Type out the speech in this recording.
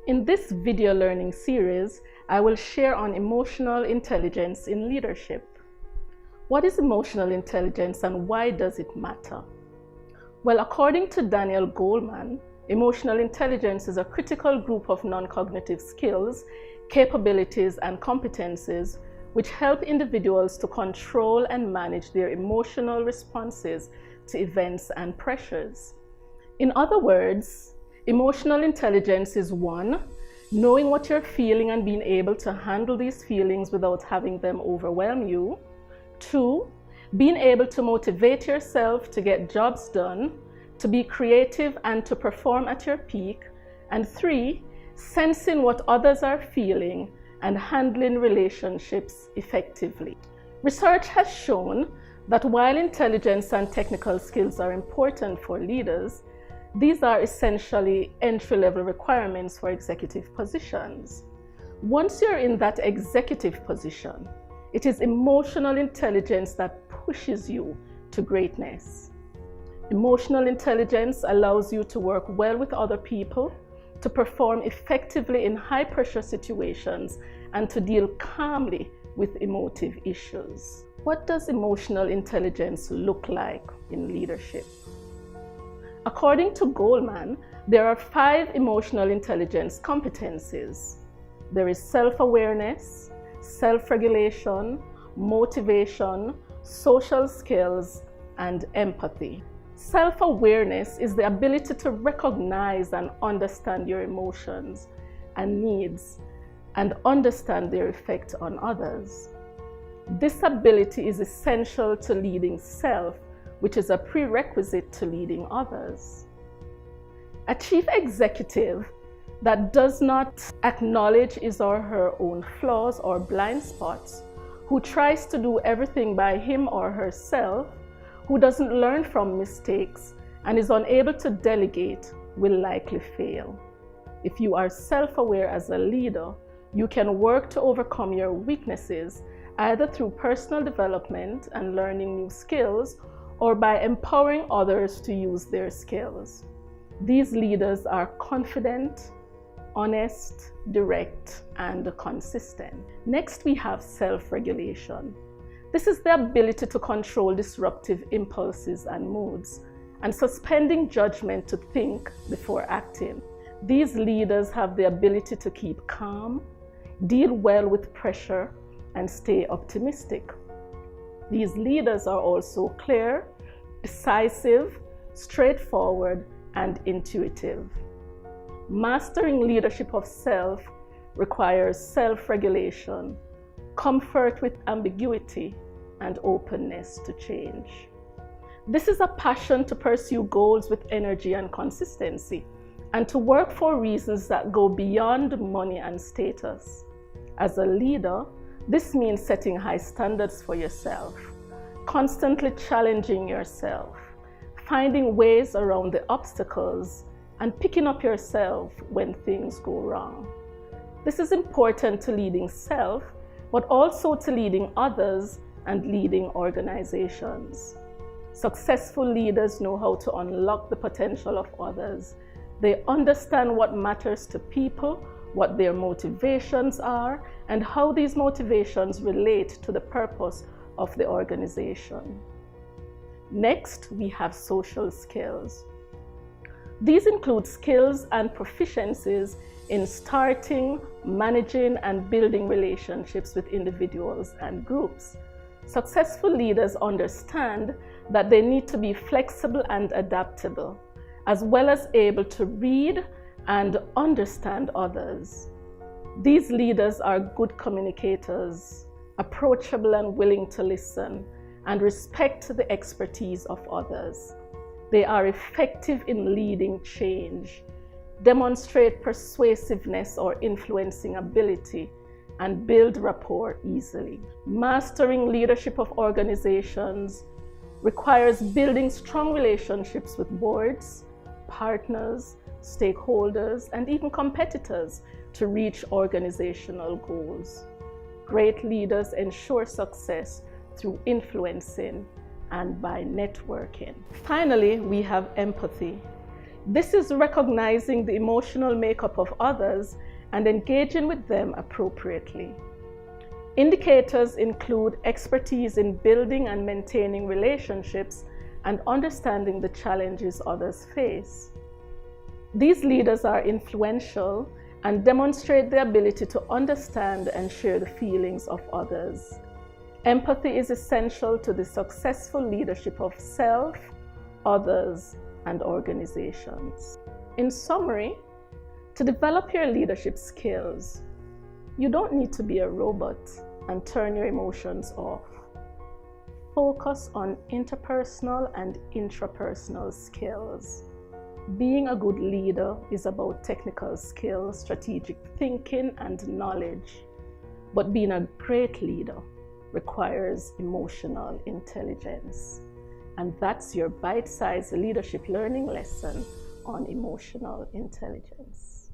In this video learning series, I will share on emotional intelligence in leadership. What is emotional intelligence and why does it matter? Well, according to Daniel Goleman, emotional intelligence is a critical group of non-cognitive skills, capabilities, and competencies which help individuals to control and manage their emotional responses to events and pressures. In other words, emotional intelligence is 1, knowing what you're feeling and being able to handle these feelings without having them overwhelm you. 2, being able to motivate yourself to get jobs done, to be creative and to perform at your peak. And 3, sensing what others are feeling and handling relationships effectively. Research has shown that while intelligence and technical skills are important for leaders, these are essentially entry-level requirements for executive positions. Once you're in that executive position, it is emotional intelligence that pushes you to greatness. Emotional intelligence allows you to work well with other people, to perform effectively in high-pressure situations, and to deal calmly with emotive issues. What does emotional intelligence look like in leadership? According to Goleman, there are 5 emotional intelligence competencies. There is self-awareness, self-regulation, motivation, social skills, and empathy. Self-awareness is the ability to recognize and understand your emotions and needs and understand their effect on others. This ability is essential to leading self, which is a prerequisite to leading others. A chief executive that does not acknowledge his or her own flaws or blind spots, who tries to do everything by him or herself, who doesn't learn from mistakes and is unable to delegate, will likely fail. If you are self-aware as a leader, you can work to overcome your weaknesses either through personal development and learning new skills or by empowering others to use their skills. These leaders are confident, honest, direct, and consistent. Next, we have self-regulation. This is the ability to control disruptive impulses and moods, and suspending judgment to think before acting. These leaders have the ability to keep calm, deal well with pressure, and stay optimistic. These leaders are also clear, decisive, straightforward, and intuitive. Mastering leadership of self requires self-regulation, comfort with ambiguity, and openness to change. This is a passion to pursue goals with energy and consistency, and to work for reasons that go beyond money and status. As a leader, this means setting high standards for yourself, constantly challenging yourself, finding ways around the obstacles, and picking up yourself when things go wrong. This is important to leading self, but also to leading others and leading organizations. Successful leaders know how to unlock the potential of others. They understand what matters to people, what their motivations are, and how these motivations relate to the purpose of the organization. Next, we have social skills. These include skills and proficiencies in starting, managing, and building relationships with individuals and groups. Successful leaders understand that they need to be flexible and adaptable, as well as able to read and understand others. These leaders are good communicators, approachable and willing to listen, and respect the expertise of others. They are effective in leading change, demonstrate persuasiveness or influencing ability, and build rapport easily. Mastering leadership of organizations requires building strong relationships with boards, partners, stakeholders, and even competitors to reach organizational goals. Great leaders ensure success through influencing and by networking. Finally, we have empathy. This is recognizing the emotional makeup of others and engaging with them appropriately. Indicators include expertise in building and maintaining relationships and understanding the challenges others face. These leaders are influential and demonstrate the ability to understand and share the feelings of others. Empathy is essential to the successful leadership of self, others, and organizations. In summary, to develop your leadership skills, you don't need to be a robot and turn your emotions off. Focus on interpersonal and intrapersonal skills. Being a good leader is about technical skills, strategic thinking, and knowledge. But being a great leader requires emotional intelligence. And that's your bite-sized leadership learning lesson on emotional intelligence.